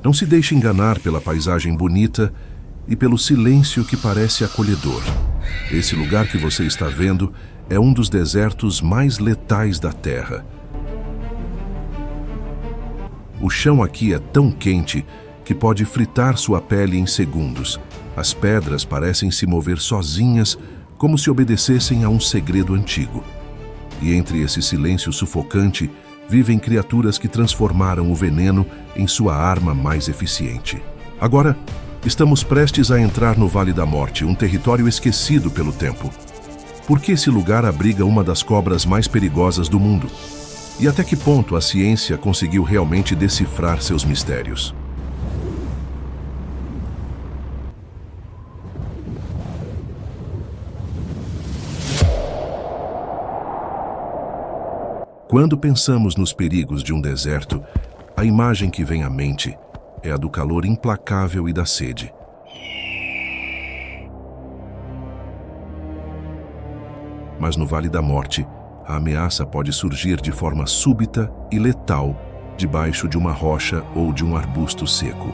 Não se deixe enganar pela paisagem bonita e pelo silêncio que parece acolhedor. Esse lugar que você está vendo é um dos desertos mais letais da Terra. O chão aqui é tão quente que pode fritar sua pele em segundos. As pedras parecem se mover sozinhas, como se obedecessem a um segredo antigo. E entre esse silêncio sufocante, vivem criaturas que transformaram o veneno em sua arma mais eficiente. Agora, estamos prestes a entrar no Vale da Morte, um território esquecido pelo tempo. Por que esse lugar abriga uma das cobras mais perigosas do mundo? E até que ponto a ciência conseguiu realmente decifrar seus mistérios? Quando pensamos nos perigos de um deserto, a imagem que vem à mente é a do calor implacável e da sede. Mas no Vale da Morte, a ameaça pode surgir de forma súbita e letal debaixo de uma rocha ou de um arbusto seco.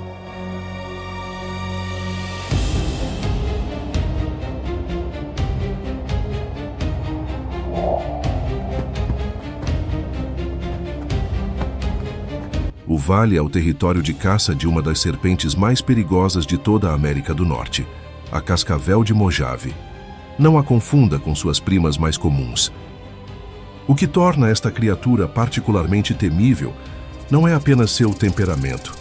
O vale é o território de caça de uma das serpentes mais perigosas de toda a América do Norte, a cascavel de Mojave. Não a confunda com suas primas mais comuns. O que torna esta criatura particularmente temível não é apenas seu temperamento,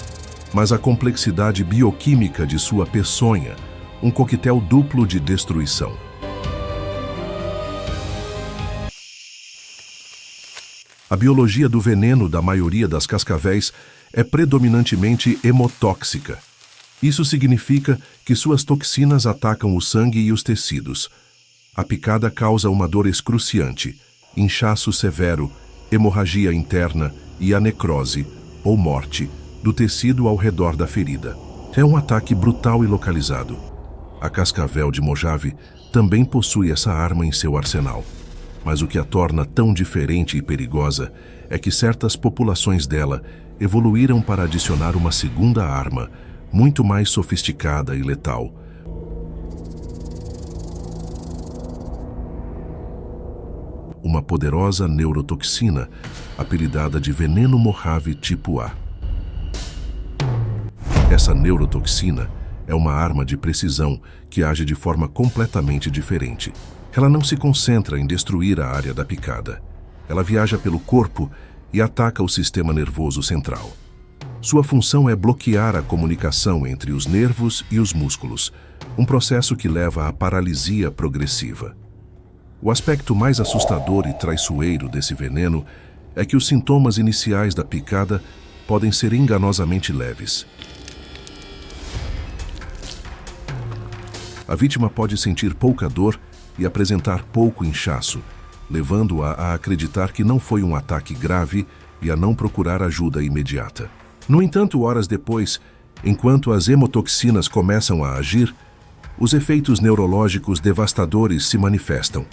mas a complexidade bioquímica de sua peçonha, um coquetel duplo de destruição. A biologia do veneno da maioria das cascavéis é predominantemente hemotóxica. Isso significa que suas toxinas atacam o sangue e os tecidos. A picada causa uma dor excruciante, inchaço severo, hemorragia interna e a necrose, ou morte, do tecido ao redor da ferida. É um ataque brutal e localizado. A cascavel de Mojave também possui essa arma em seu arsenal. Mas o que a torna tão diferente e perigosa é que certas populações dela evoluíram para adicionar uma segunda arma, muito mais sofisticada e letal. Uma poderosa neurotoxina, apelidada de veneno Mojave tipo A. Essa neurotoxina é uma arma de precisão que age de forma completamente diferente. Ela não se concentra em destruir a área da picada. Ela viaja pelo corpo e ataca o sistema nervoso central. Sua função é bloquear a comunicação entre os nervos e os músculos, um processo que leva à paralisia progressiva. O aspecto mais assustador e traiçoeiro desse veneno é que os sintomas iniciais da picada podem ser enganosamente leves. A vítima pode sentir pouca dor e apresentar pouco inchaço, levando-a a acreditar que não foi um ataque grave e a não procurar ajuda imediata. No entanto, horas depois, enquanto as hemotoxinas começam a agir, os efeitos neurológicos devastadores se manifestam.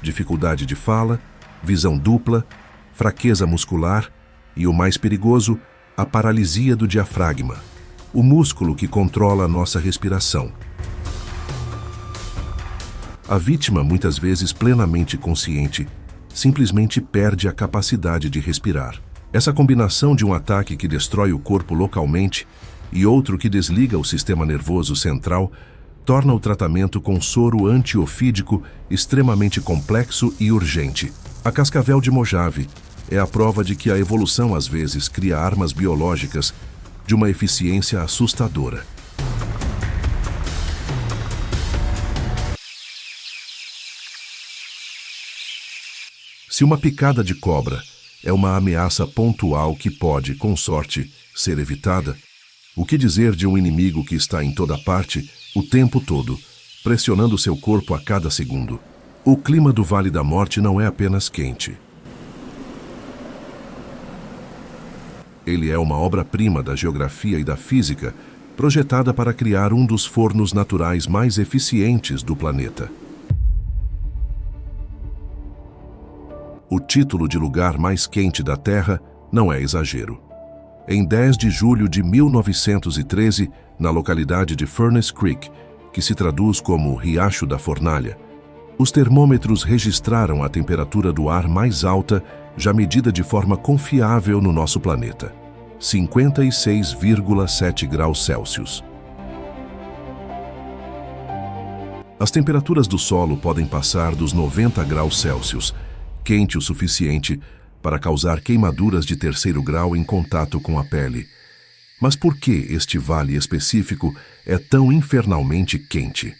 Dificuldade de fala, visão dupla, fraqueza muscular e, o mais perigoso, a paralisia do diafragma, o músculo que controla a nossa respiração. A vítima, muitas vezes plenamente consciente, simplesmente perde a capacidade de respirar. Essa combinação de um ataque que destrói o corpo localmente e outro que desliga o sistema nervoso central torna o tratamento com soro antiofídico extremamente complexo e urgente. A cascavel de Mojave é a prova de que a evolução às vezes cria armas biológicas de uma eficiência assustadora. Se uma picada de cobra é uma ameaça pontual que pode, com sorte, ser evitada, o que dizer de um inimigo que está em toda parte, o tempo todo, pressionando seu corpo a cada segundo? O clima do Vale da Morte não é apenas quente. Ele é uma obra-prima da geografia e da física, projetada para criar um dos fornos naturais mais eficientes do planeta. O título de lugar mais quente da Terra não é exagero. Em 10 de julho de 1913, na localidade de Furnace Creek, que se traduz como Riacho da Fornalha, os termômetros registraram a temperatura do ar mais alta já medida de forma confiável no nosso planeta, 56,7 graus Celsius. As temperaturas do solo podem passar dos 90 graus Celsius, quente o suficiente para causar queimaduras de 3º grau em contato com a pele. Mas por que este vale específico é tão infernalmente quente?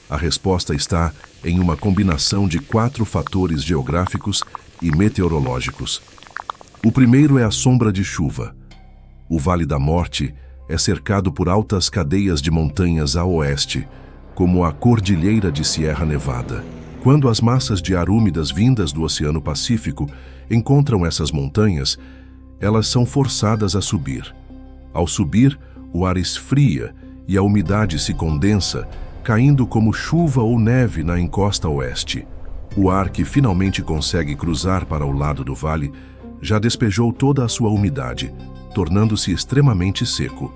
A resposta está em uma combinação de 4 fatores geográficos e meteorológicos. O primeiro é a sombra de chuva. O Vale da Morte é cercado por altas cadeias de montanhas a oeste, como a Cordilheira de Sierra Nevada. Quando as massas de ar úmidas vindas do Oceano Pacífico encontram essas montanhas, elas são forçadas a subir. Ao subir, o ar esfria e a umidade se condensa, caindo como chuva ou neve na encosta oeste. O ar que finalmente consegue cruzar para o lado do vale já despejou toda a sua umidade, tornando-se extremamente seco.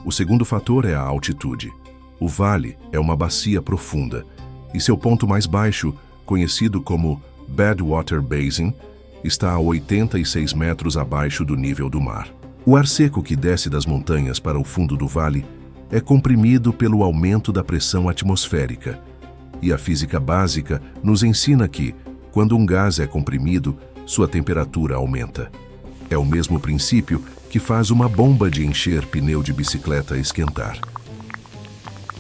O segundo fator é a altitude. O vale é uma bacia profunda, e seu ponto mais baixo, conhecido como Badwater Basin, está a 86 metros abaixo do nível do mar. O ar seco que desce das montanhas para o fundo do vale é comprimido pelo aumento da pressão atmosférica. E a física básica nos ensina que, quando um gás é comprimido, sua temperatura aumenta. É o mesmo princípio que faz uma bomba de encher pneu de bicicleta esquentar.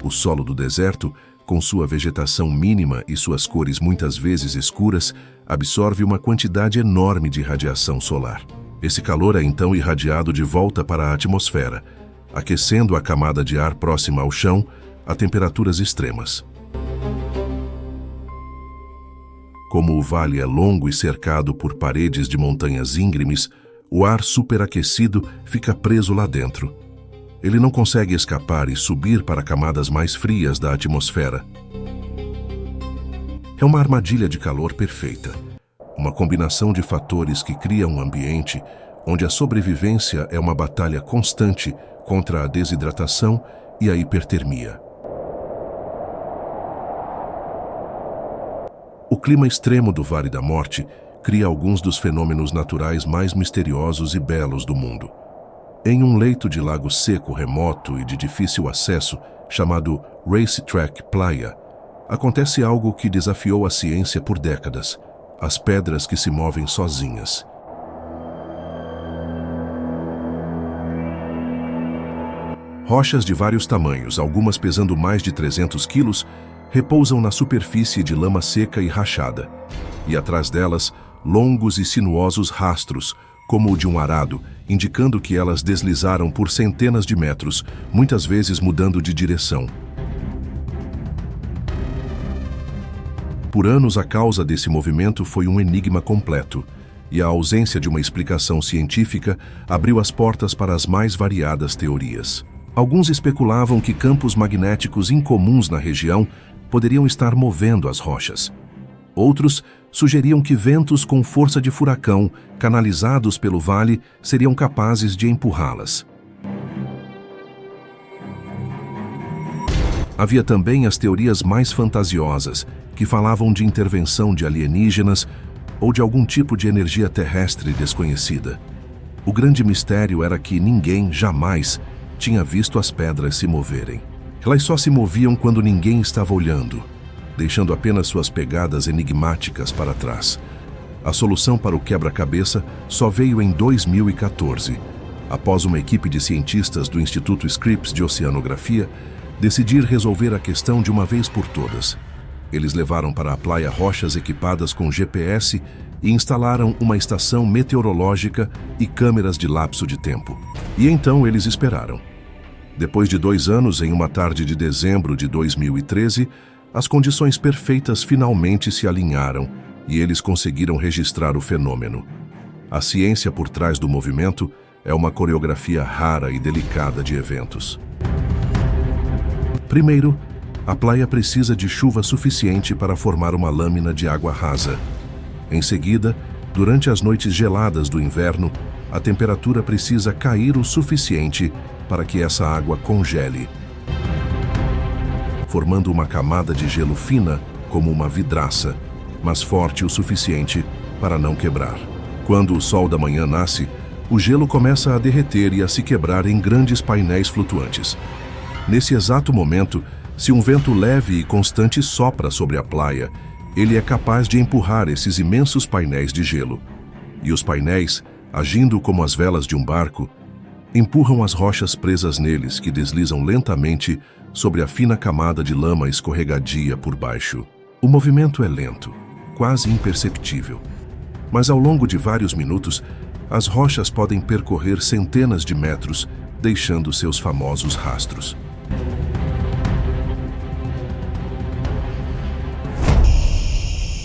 O solo do deserto, com sua vegetação mínima e suas cores muitas vezes escuras, absorve uma quantidade enorme de radiação solar. Esse calor é então irradiado de volta para a atmosfera, aquecendo a camada de ar próxima ao chão a temperaturas extremas. Como o vale é longo e cercado por paredes de montanhas íngremes, o ar superaquecido fica preso lá dentro. Ele não consegue escapar e subir para camadas mais frias da atmosfera. É uma armadilha de calor perfeita, uma combinação de fatores que cria um ambiente onde a sobrevivência é uma batalha constante contra a desidratação e a hipertermia. O clima extremo do Vale da Morte cria alguns dos fenômenos naturais mais misteriosos e belos do mundo. Em um leito de lago seco remoto e de difícil acesso, chamado Racetrack Playa, acontece algo que desafiou a ciência por décadas: as pedras que se movem sozinhas. Rochas de vários tamanhos, algumas pesando mais de 300 quilos, repousam na superfície de lama seca e rachada, e atrás delas, longos e sinuosos rastros, como o de um arado, indicando que elas deslizaram por centenas de metros, muitas vezes mudando de direção. Por anos, a causa desse movimento foi um enigma completo, e a ausência de uma explicação científica abriu as portas para as mais variadas teorias. Alguns especulavam que campos magnéticos incomuns na região poderiam estar movendo as rochas. Outros sugeriam que ventos com força de furacão, canalizados pelo vale, seriam capazes de empurrá-las. Havia também as teorias mais fantasiosas, que falavam de intervenção de alienígenas ou de algum tipo de energia terrestre desconhecida. O grande mistério era que ninguém, jamais, tinha visto as pedras se moverem. Elas só se moviam quando ninguém estava olhando, deixando apenas suas pegadas enigmáticas para trás. A solução para o quebra-cabeça só veio em 2014, após uma equipe de cientistas do Instituto Scripps de Oceanografia decidir resolver a questão de uma vez por todas. Eles levaram para a praia rochas equipadas com GPS e instalaram uma estação meteorológica e câmeras de lapso de tempo. E então eles esperaram. Depois de 2 anos, em uma tarde de dezembro de 2013, as condições perfeitas finalmente se alinharam e eles conseguiram registrar o fenômeno. A ciência por trás do movimento é uma coreografia rara e delicada de eventos. Primeiro, a praia precisa de chuva suficiente para formar uma lâmina de água rasa. Em seguida, Durante as noites geladas do inverno, a temperatura precisa cair o suficiente para que essa água congele, formando uma camada de gelo fina, como uma vidraça, mas forte o suficiente para não quebrar. Quando o sol da manhã nasce, o gelo começa a derreter e a se quebrar em grandes painéis flutuantes. Nesse exato momento, se um vento leve e constante sopra sobre a praia, ele é capaz de empurrar esses imensos painéis de gelo. E os painéis, agindo como as velas de um barco, empurram as rochas presas neles, que deslizam lentamente sobre a fina camada de lama escorregadia por baixo. O movimento é lento, quase imperceptível, mas ao longo de vários minutos, as rochas podem percorrer centenas de metros, deixando seus famosos rastros.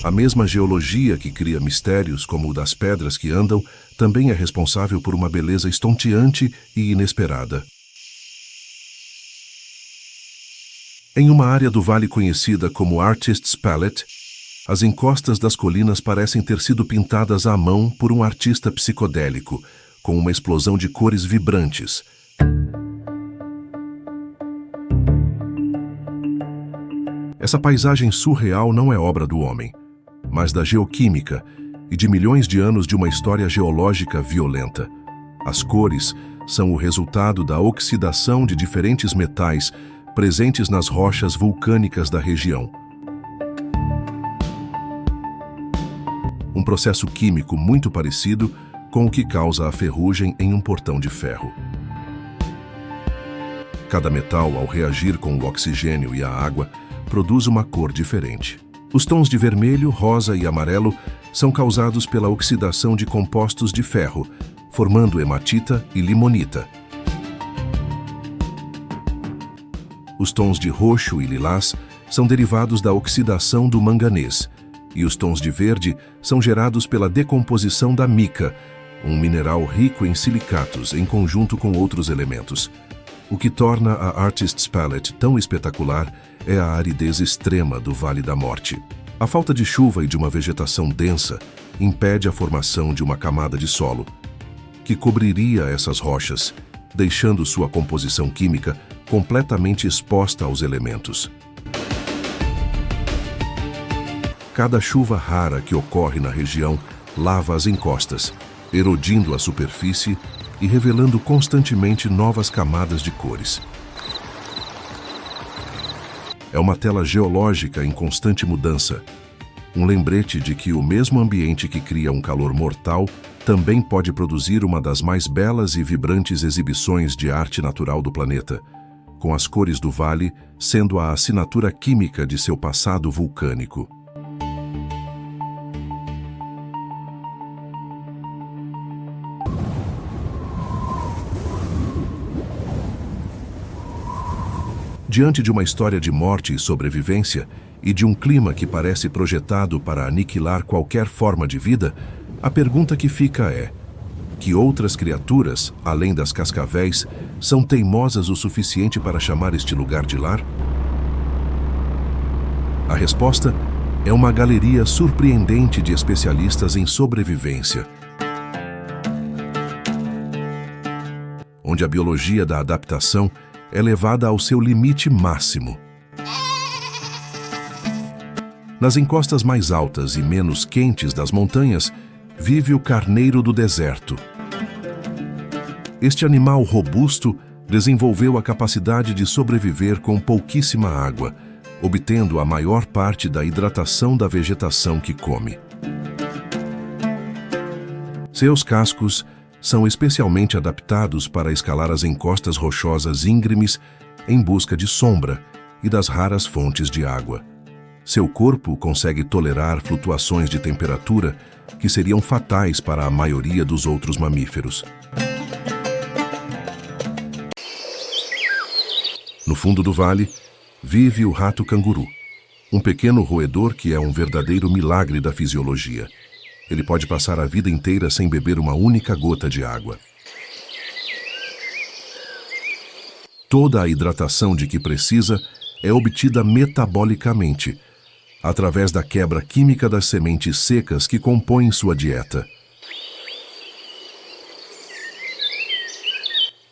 A mesma geologia que cria mistérios como o das pedras que andam também é responsável por uma beleza estonteante e inesperada. Em uma área do vale conhecida como Artist's Palette, as encostas das colinas parecem ter sido pintadas à mão por um artista psicodélico, com uma explosão de cores vibrantes. Essa paisagem surreal não é obra do homem, mas da geoquímica e de milhões de anos de uma história geológica violenta. As cores são o resultado da oxidação de diferentes metais presentes nas rochas vulcânicas da região. Um processo químico muito parecido com o que causa a ferrugem em um portão de ferro. Cada metal, ao reagir com o oxigênio e a água, produz uma cor diferente. Os tons de vermelho, rosa e amarelo são causados pela oxidação de compostos de ferro, formando hematita e limonita. Os tons de roxo e lilás são derivados da oxidação do manganês, e os tons de verde são gerados pela decomposição da mica, um mineral rico em silicatos em conjunto com outros elementos. O que torna a Artist's Palette tão espetacular é a aridez extrema do Vale da Morte. A falta de chuva e de uma vegetação densa impede a formação de uma camada de solo, que cobriria essas rochas, deixando sua composição química completamente exposta aos elementos. Cada chuva rara que ocorre na região lava as encostas, erodindo a superfície e revelando constantemente novas camadas de cores. É uma tela geológica em constante mudança, um lembrete de que o mesmo ambiente que cria um calor mortal também pode produzir uma das mais belas e vibrantes exibições de arte natural do planeta, com as cores do vale sendo a assinatura química de seu passado vulcânico. Diante de uma história de morte e sobrevivência e de um clima que parece projetado para aniquilar qualquer forma de vida, a pergunta que fica é: que outras criaturas, além das cascavéis, são teimosas o suficiente para chamar este lugar de lar? A resposta é uma galeria surpreendente de especialistas em sobrevivência, onde a biologia da adaptação é levada ao seu limite máximo. Nas encostas mais altas e menos quentes das montanhas, vive o carneiro do deserto. Este animal robusto desenvolveu a capacidade de sobreviver com pouquíssima água, obtendo a maior parte da hidratação da vegetação que come. Seus cascos são especialmente adaptados para escalar as encostas rochosas íngremes em busca de sombra e das raras fontes de água. Seu corpo consegue tolerar flutuações de temperatura que seriam fatais para a maioria dos outros mamíferos. No fundo do vale, vive o rato-canguru, um pequeno roedor que é um verdadeiro milagre da fisiologia. Ele pode passar a vida inteira sem beber uma única gota de água. Toda a hidratação de que precisa é obtida metabolicamente, através da quebra química das sementes secas que compõem sua dieta.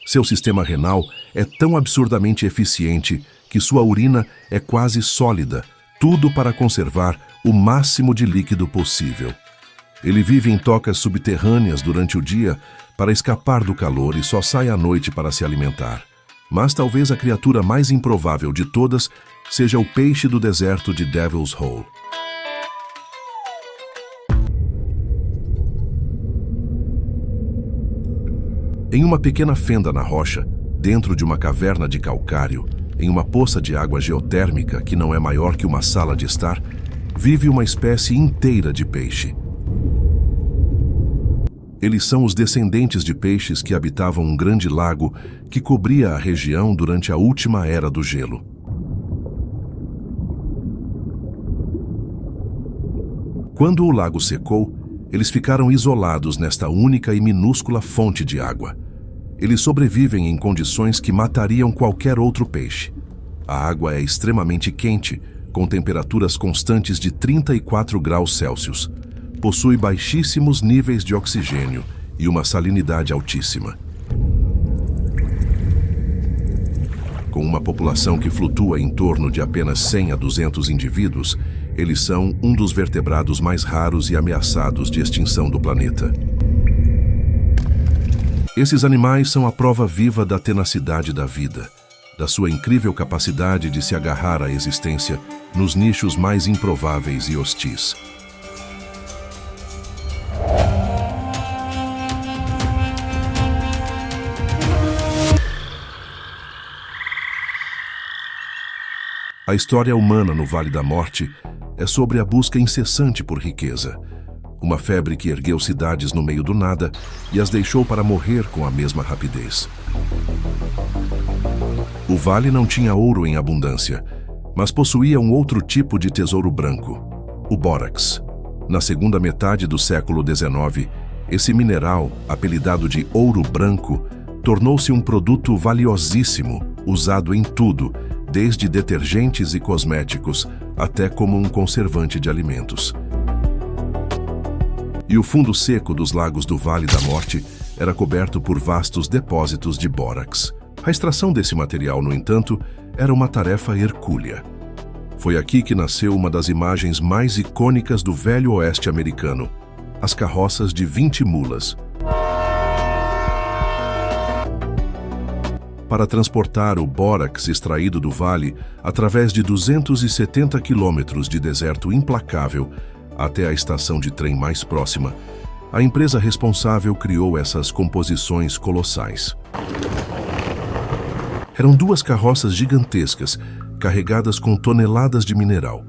Seu sistema renal é tão absurdamente eficiente que sua urina é quase sólida, tudo para conservar o máximo de líquido possível. Ele vive em tocas subterrâneas durante o dia para escapar do calor e só sai à noite para se alimentar. Mas talvez a criatura mais improvável de todas seja o peixe do deserto de Devil's Hole. Em uma pequena fenda na rocha, dentro de uma caverna de calcário, em uma poça de água geotérmica que não é maior que uma sala de estar, vive uma espécie inteira de peixe. Eles são os descendentes de peixes que habitavam um grande lago que cobria a região durante a última era do gelo. Quando o lago secou, eles ficaram isolados nesta única e minúscula fonte de água. Eles sobrevivem em condições que matariam qualquer outro peixe. A água é extremamente quente, com temperaturas constantes de 34 graus Celsius. Possui baixíssimos níveis de oxigênio e uma salinidade altíssima. Com uma população que flutua em torno de apenas 100 a 200 indivíduos, eles são um dos vertebrados mais raros e ameaçados de extinção do planeta. Esses animais são a prova viva da tenacidade da vida, da sua incrível capacidade de se agarrar à existência nos nichos mais improváveis e hostis. A história humana no Vale da Morte é sobre a busca incessante por riqueza. Uma febre que ergueu cidades no meio do nada e as deixou para morrer com a mesma rapidez. O vale não tinha ouro em abundância, mas possuía um outro tipo de tesouro branco, o bórax. Na segunda metade do século XIX, esse mineral, apelidado de ouro branco, tornou-se um produto valiosíssimo, usado em tudo, desde detergentes e cosméticos até como um conservante de alimentos. E o fundo seco dos lagos do Vale da Morte era coberto por vastos depósitos de bórax. A extração desse material, no entanto, era uma tarefa hercúlea. Foi aqui que nasceu uma das imagens mais icônicas do Velho Oeste americano, as carroças de 20 mulas. Para transportar o bórax extraído do vale através de 270 quilômetros de deserto implacável até a estação de trem mais próxima, a empresa responsável criou essas composições colossais. Eram duas carroças gigantescas, carregadas com toneladas de mineral,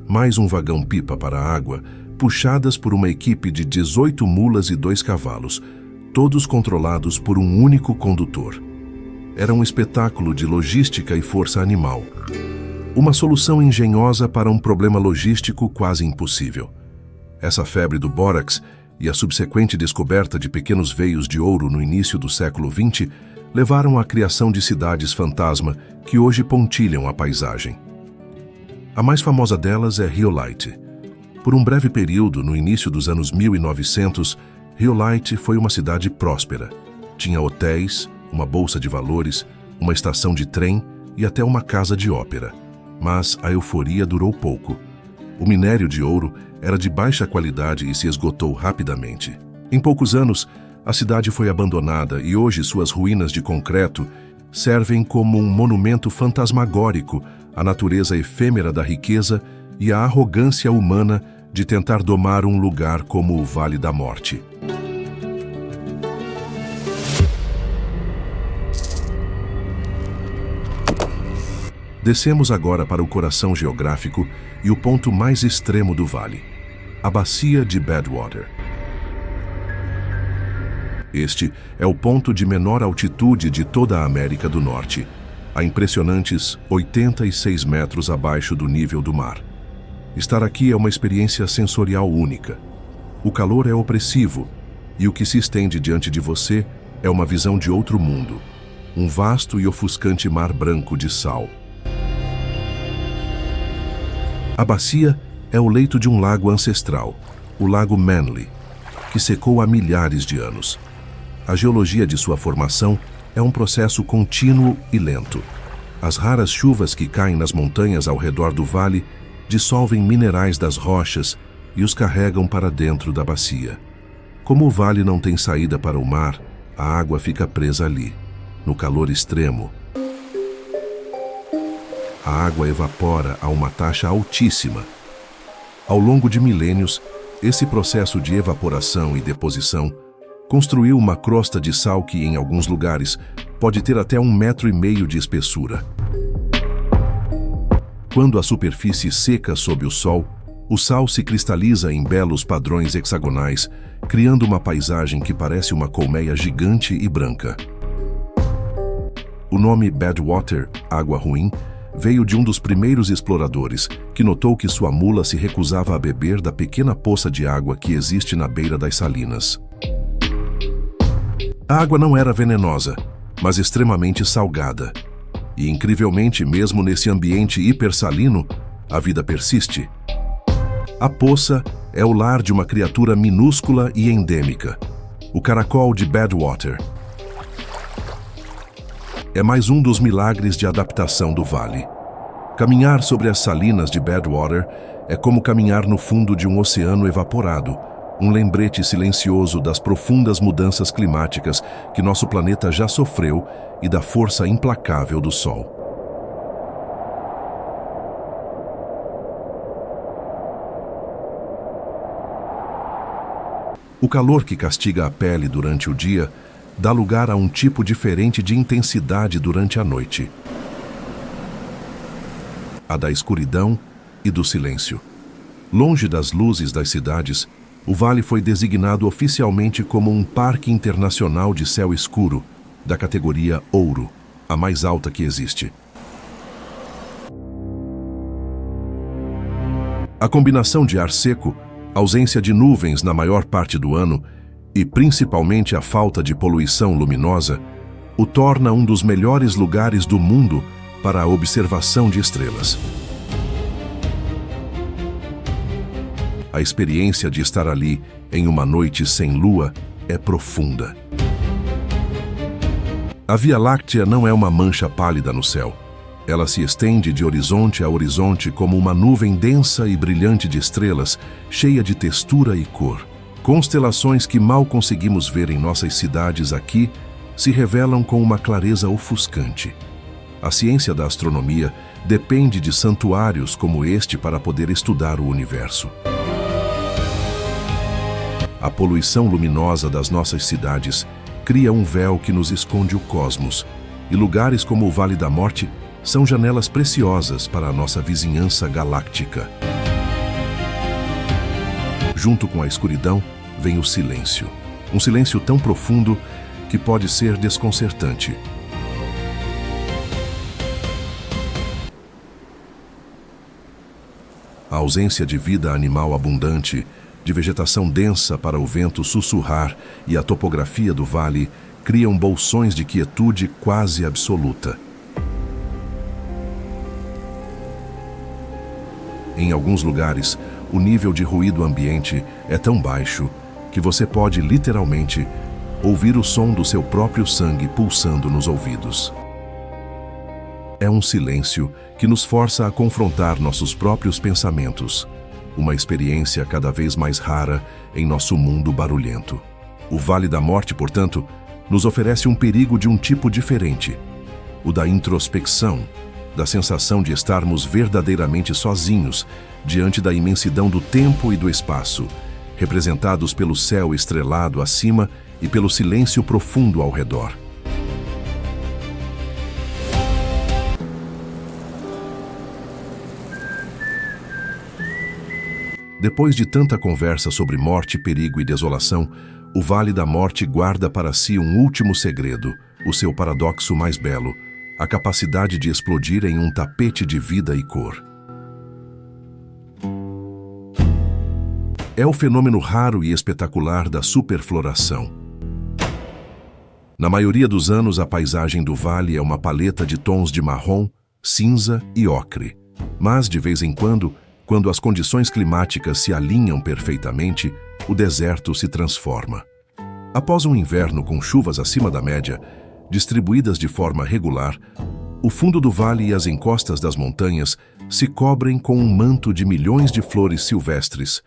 mais um vagão-pipa para a água, puxadas por uma equipe de 18 mulas e 2 cavalos, todos controlados por um único condutor. Era um espetáculo de logística e força animal. Uma solução engenhosa para um problema logístico quase impossível. Essa febre do bórax e a subsequente descoberta de pequenos veios de ouro no início do século XX levaram à criação de cidades fantasma que hoje pontilham a paisagem. A mais famosa delas é Rhyolite. Por um breve período, no início dos anos 1900, Rhyolite foi uma cidade próspera. Tinha hotéis, uma bolsa de valores, uma estação de trem e até uma casa de ópera. Mas a euforia durou pouco. O minério de ouro era de baixa qualidade e se esgotou rapidamente. Em poucos anos, a cidade foi abandonada e hoje suas ruínas de concreto servem como um monumento fantasmagórico à natureza efêmera da riqueza e à arrogância humana de tentar domar um lugar como o Vale da Morte. Descemos agora para o coração geográfico e o ponto mais extremo do vale, a Bacia de Badwater. Este é o ponto de menor altitude de toda a América do Norte, a impressionantes 86 metros abaixo do nível do mar. Estar aqui é uma experiência sensorial única. O calor é opressivo e o que se estende diante de você é uma visão de outro mundo, um vasto e ofuscante mar branco de sal. A bacia é o leito de um lago ancestral, o Lago Manly, que secou há milhares de anos. A geologia de sua formação é um processo contínuo e lento. As raras chuvas que caem nas montanhas ao redor do vale dissolvem minerais das rochas e os carregam para dentro da bacia. Como o vale não tem saída para o mar, a água fica presa ali, no calor extremo. A água evapora a uma taxa altíssima. Ao longo de milênios, esse processo de evaporação e deposição construiu uma crosta de sal que, em alguns lugares, pode ter até 1,5 metro de espessura. Quando a superfície seca sob o sol, o sal se cristaliza em belos padrões hexagonais, criando uma paisagem que parece uma colmeia gigante e branca. O nome Badwater, água ruim, veio de um dos primeiros exploradores, que notou que sua mula se recusava a beber da pequena poça de água que existe na beira das salinas. A água não era venenosa, mas extremamente salgada. E, incrivelmente, mesmo nesse ambiente hipersalino, a vida persiste. A poça é o lar de uma criatura minúscula e endêmica, o caracol de Badwater. É mais um dos milagres de adaptação do vale. Caminhar sobre as salinas de Badwater é como caminhar no fundo de um oceano evaporado, um lembrete silencioso das profundas mudanças climáticas que nosso planeta já sofreu e da força implacável do Sol. O calor que castiga a pele durante o dia dá lugar a um tipo diferente de intensidade durante a noite. A da escuridão e do silêncio. Longe das luzes das cidades, o vale foi designado oficialmente como um parque internacional de céu escuro, da categoria Ouro, a mais alta que existe. A combinação de ar seco, ausência de nuvens na maior parte do ano e principalmente a falta de poluição luminosa, o torna um dos melhores lugares do mundo para a observação de estrelas. A experiência de estar ali em uma noite sem lua é profunda. A Via Láctea não é uma mancha pálida no céu. Ela se estende de horizonte a horizonte como uma nuvem densa e brilhante de estrelas, cheia de textura e cor. Constelações que mal conseguimos ver em nossas cidades aqui se revelam com uma clareza ofuscante. A ciência da astronomia depende de santuários como este para poder estudar o universo. A poluição luminosa das nossas cidades cria um véu que nos esconde o cosmos, e lugares como o Vale da Morte são janelas preciosas para a nossa vizinhança galáctica. Junto com a escuridão, vem o silêncio. Um silêncio tão profundo que pode ser desconcertante. A ausência de vida animal abundante, de vegetação densa para o vento sussurrar e a topografia do vale criam bolsões de quietude quase absoluta. Em alguns lugares, o nível de ruído ambiente é tão baixo que você pode, literalmente, ouvir o som do seu próprio sangue pulsando nos ouvidos. É um silêncio que nos força a confrontar nossos próprios pensamentos, uma experiência cada vez mais rara em nosso mundo barulhento. O Vale da Morte, portanto, nos oferece um perigo de um tipo diferente, o da introspecção, da sensação de estarmos verdadeiramente sozinhos diante da imensidão do tempo e do espaço, representados pelo céu estrelado acima e pelo silêncio profundo ao redor. Depois de tanta conversa sobre morte, perigo e desolação, o Vale da Morte guarda para si um último segredo, o seu paradoxo mais belo, a capacidade de explodir em um tapete de vida e cor. É o fenômeno raro e espetacular da superfloração. Na maioria dos anos, a paisagem do vale é uma paleta de tons de marrom, cinza e ocre. Mas, de vez em quando Quando as condições climáticas se alinham perfeitamente, o deserto se transforma. Após um inverno com chuvas acima da média, distribuídas de forma regular, o fundo do vale e as encostas das montanhas se cobrem com um manto de milhões de flores silvestres,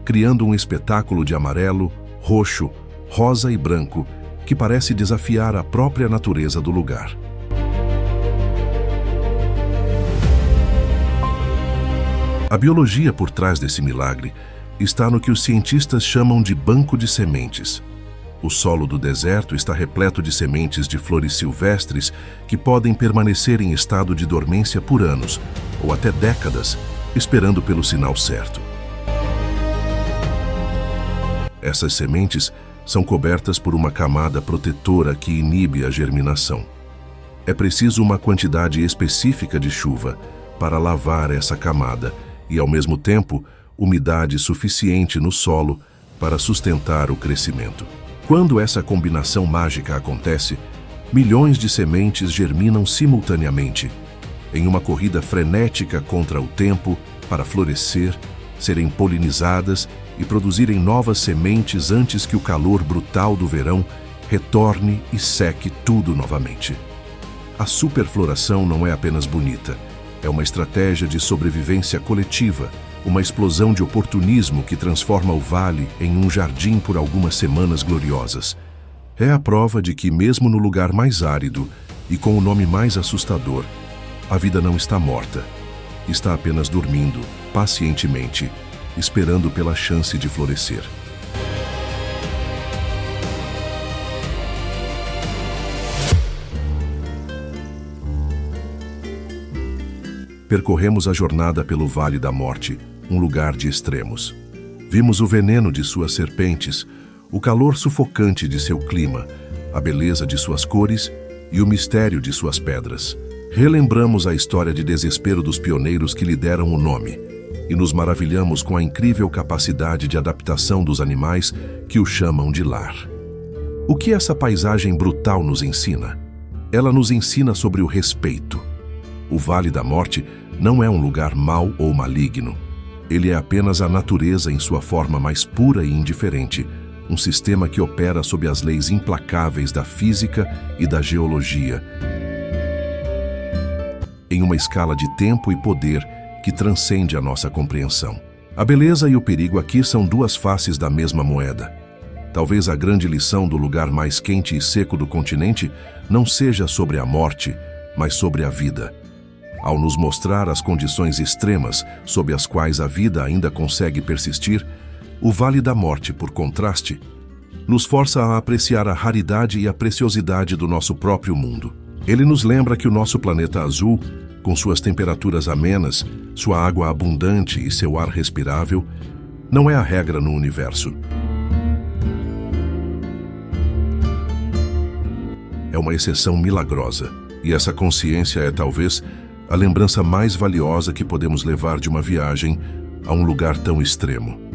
criando um espetáculo de amarelo, roxo, rosa e branco que parece desafiar a própria natureza do lugar. A biologia por trás desse milagre está no que os cientistas chamam de banco de sementes. O solo do deserto está repleto de sementes de flores silvestres que podem permanecer em estado de dormência por anos, ou até décadas, esperando pelo sinal certo. Essas sementes são cobertas por uma camada protetora que inibe a germinação. É preciso uma quantidade específica de chuva para lavar essa camada e, ao mesmo tempo, umidade suficiente no solo para sustentar o crescimento. Quando essa combinação mágica acontece, milhões de sementes germinam simultaneamente, em uma corrida frenética contra o tempo para florescer, serem polinizadas e produzirem novas sementes antes que o calor brutal do verão retorne e seque tudo novamente. A superfloração não é apenas bonita, é uma estratégia de sobrevivência coletiva, uma explosão de oportunismo que transforma o vale em um jardim por algumas semanas gloriosas. É a prova de que, mesmo no lugar mais árido e com o nome mais assustador, a vida não está morta. Está apenas dormindo, pacientemente, esperando pela chance de florescer. Percorremos a jornada pelo Vale da Morte, um lugar de extremos. Vimos o veneno de suas serpentes, o calor sufocante de seu clima, a beleza de suas cores e o mistério de suas pedras. Relembramos a história de desespero dos pioneiros que lhe deram o nome e nos maravilhamos com a incrível capacidade de adaptação dos animais que o chamam de lar. O que essa paisagem brutal nos ensina? Ela nos ensina sobre o respeito. O Vale da Morte não é um lugar mau ou maligno. Ele é apenas a natureza em sua forma mais pura e indiferente, um sistema que opera sob as leis implacáveis da física e da geologia, em uma escala de tempo e poder que transcende a nossa compreensão. A beleza e o perigo aqui são duas faces da mesma moeda. Talvez a grande lição do lugar mais quente e seco do continente não seja sobre a morte, mas sobre a vida. Ao nos mostrar as condições extremas sob as quais a vida ainda consegue persistir, o Vale da Morte, por contraste, nos força a apreciar a raridade e a preciosidade do nosso próprio mundo. Ele nos lembra que o nosso planeta azul, com suas temperaturas amenas, sua água abundante e seu ar respirável, não é a regra no universo. É uma exceção milagrosa, e essa consciência é talvez a lembrança mais valiosa que podemos levar de uma viagem a um lugar tão extremo.